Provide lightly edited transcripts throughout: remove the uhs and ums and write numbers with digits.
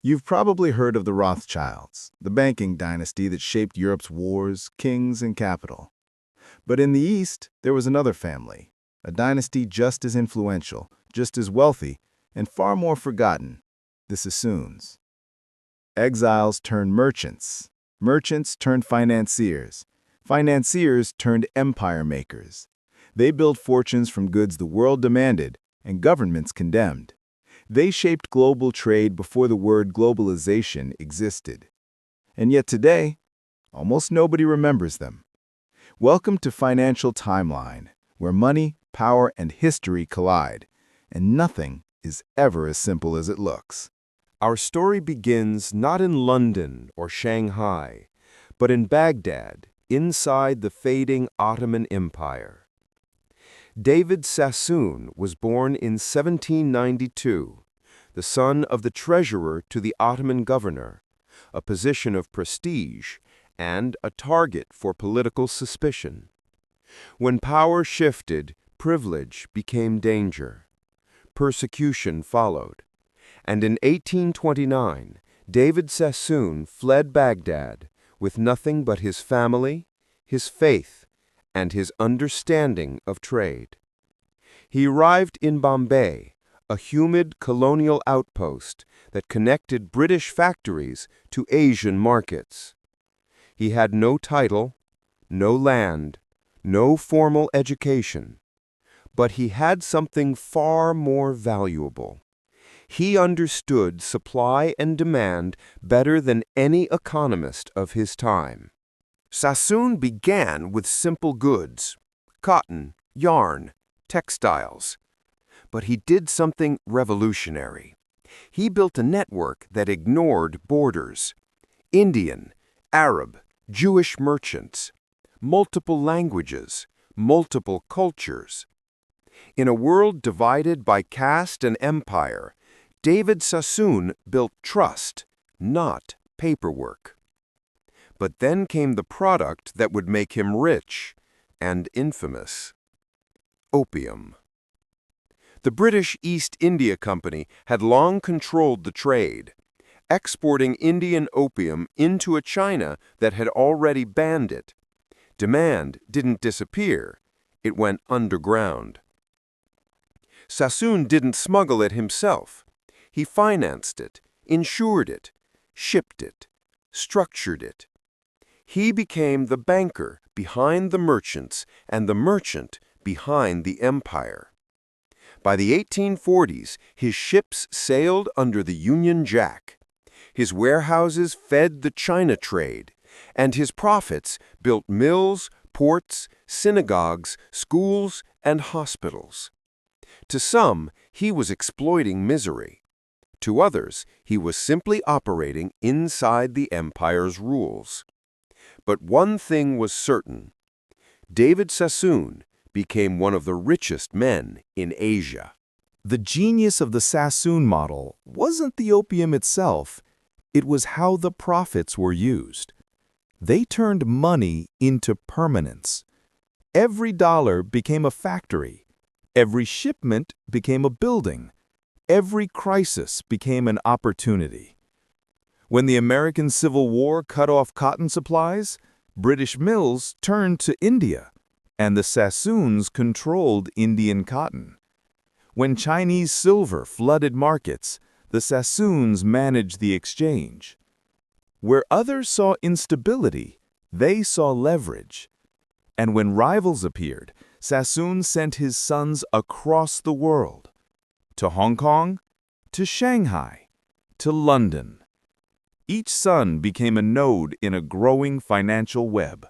You've probably heard of the Rothschilds, the banking dynasty that shaped Europe's wars, kings, and capital. But in the East, there was another family, a dynasty just as influential, just as wealthy, and far more forgotten, the Sassoons. Exiles turned merchants, merchants turned financiers, financiers turned empire makers. They built fortunes from goods the world demanded and governments condemned. They shaped global trade before the word globalization existed. And yet today, almost nobody remembers them. Welcome to Financial Timeline, where money, power, and history collide, and nothing is ever as simple as it looks. Our story begins not in London or Shanghai, but in Baghdad, inside the fading Ottoman Empire. David Sassoon was born in 1792, the son of the treasurer to the Ottoman governor, a position of prestige and a target for political suspicion. When power shifted, privilege became danger. Persecution followed, and in 1829, David Sassoon fled Baghdad with nothing but his family, his faith, and his understanding of trade. He arrived in Bombay, a humid colonial outpost that connected British factories to Asian markets. He had no title, no land, no formal education, but he had something far more valuable. He understood supply and demand better than any economist of his time. Sassoon began with simple goods, cotton, yarn, textiles. But he did something revolutionary. He built a network that ignored borders. Indian, Arab, Jewish merchants, multiple languages, multiple cultures. In a world divided by caste and empire, David Sassoon built trust, not paperwork. But then came the product that would make him rich and infamous: opium. The British East India Company had long controlled the trade, exporting Indian opium into a China that had already banned it. Demand didn't disappear, it went underground. Sassoon didn't smuggle it himself. He financed it, insured it, shipped it, structured it. He became the banker behind the merchants and the merchant behind the empire. By the 1840s, his ships sailed under the Union Jack. His warehouses fed the China trade, and his profits built mills, ports, synagogues, schools, and hospitals. To some, he was exploiting misery. To others, he was simply operating inside the empire's rules. But one thing was certain: David Sassoon became one of the richest men in Asia. The genius of the Sassoon model wasn't the opium itself, it was how the profits were used. They turned money into permanence. Every dollar became a factory. Every shipment became a building. Every crisis became an opportunity. When the American Civil War cut off cotton supplies, British mills turned to India, and the Sassoons controlled Indian cotton. When Chinese silver flooded markets, the Sassoons managed the exchange. Where others saw instability, they saw leverage. And when rivals appeared, Sassoon sent his sons across the world, to Hong Kong, to Shanghai, to London. Each son became a node in a growing financial web.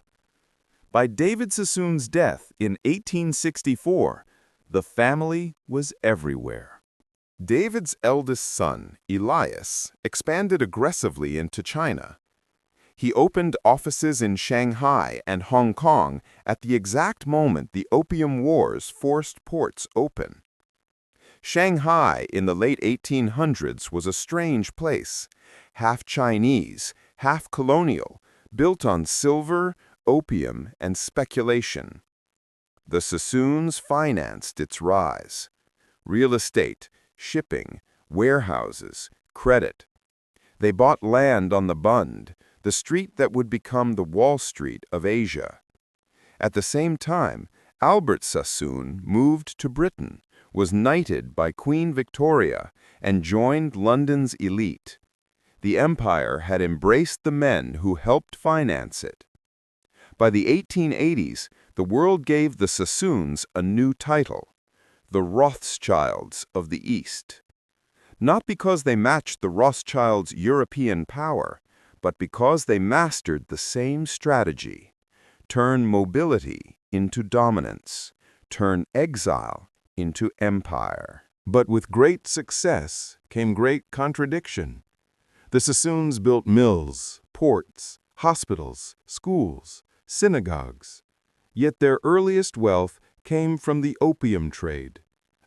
By David Sassoon's death in 1864, the family was everywhere. David's eldest son, Elias, expanded aggressively into China. He opened offices in Shanghai and Hong Kong at the exact moment the Opium Wars forced ports open. Shanghai in the late 1800s was a strange place, half Chinese, half colonial, built on silver, opium, and speculation. The Sassoons financed its rise. Real estate, shipping, warehouses, credit. They bought land on the Bund, the street that would become the Wall Street of Asia. At the same time, Albert Sassoon moved to Britain, was knighted by Queen Victoria, and joined London's elite. The empire had embraced the men who helped finance it. By the 1880s, the world gave the Sassoons a new title, the Rothschilds of the East. Not because they matched the Rothschilds' European power, but because they mastered the same strategy: turn mobility into dominance, turn exile into empire. But with great success came great contradiction. The Sassoons built mills, ports, hospitals, schools, synagogues. Yet their earliest wealth came from the opium trade,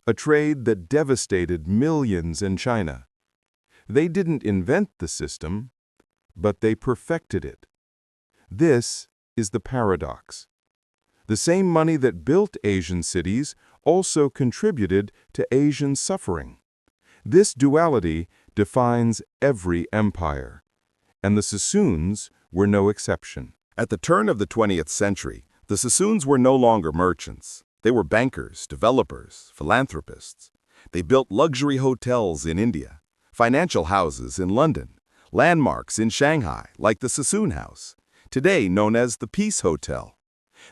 a trade that devastated millions in China. They didn't invent the system, but they perfected it. This is the paradox. The same money that built Asian cities also contributed to Asian suffering. This duality defines every empire, and the Sassoons were no exception. At the turn of the 20th century, the Sassoons were no longer merchants. They were bankers, developers, philanthropists. They built luxury hotels in India, financial houses in London, landmarks in Shanghai, like the Sassoon House, today known as the Peace Hotel.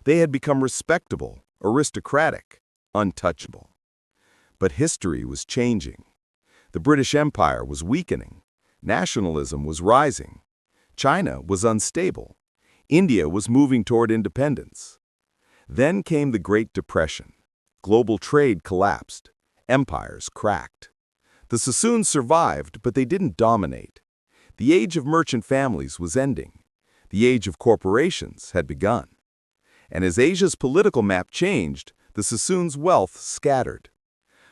They had become respectable, aristocratic, untouchable. But history was changing. The British Empire was weakening. Nationalism was rising. China was unstable. India was moving toward independence. Then came the Great Depression. Global trade collapsed. Empires cracked. The Sassoons survived, but they didn't dominate. The age of merchant families was ending. The age of corporations had begun. And as Asia's political map changed, the Sassoons' wealth scattered.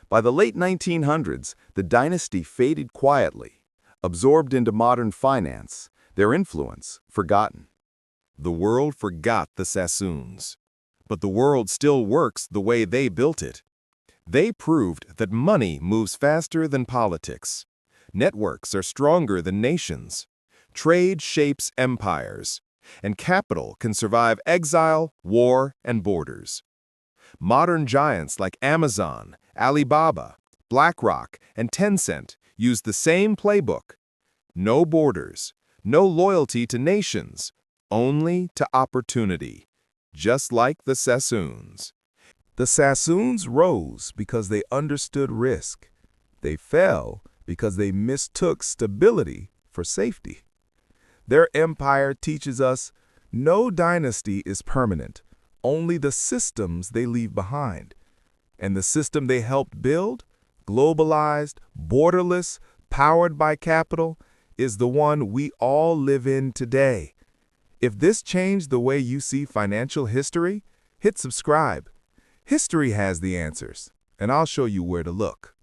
By the late 1900s, the dynasty faded quietly, absorbed into modern finance, their influence forgotten. The world forgot the Sassoons. But the world still works the way they built it. They proved that money moves faster than politics. Networks are stronger than nations. Trade shapes empires. And capital can survive exile, war, and borders. Modern giants like Amazon, Alibaba, BlackRock, and Tencent use the same playbook. No borders, no loyalty to nations, only to opportunity, just like the Sassoons. The Sassoons rose because they understood risk. They fell because they mistook stability for safety. Their empire teaches us no dynasty is permanent, only the systems they leave behind. And the system they helped build, globalized, borderless, powered by capital, is the one we all live in today. If this changed the way you see financial history, hit subscribe. History has the answers, and I'll show you where to look.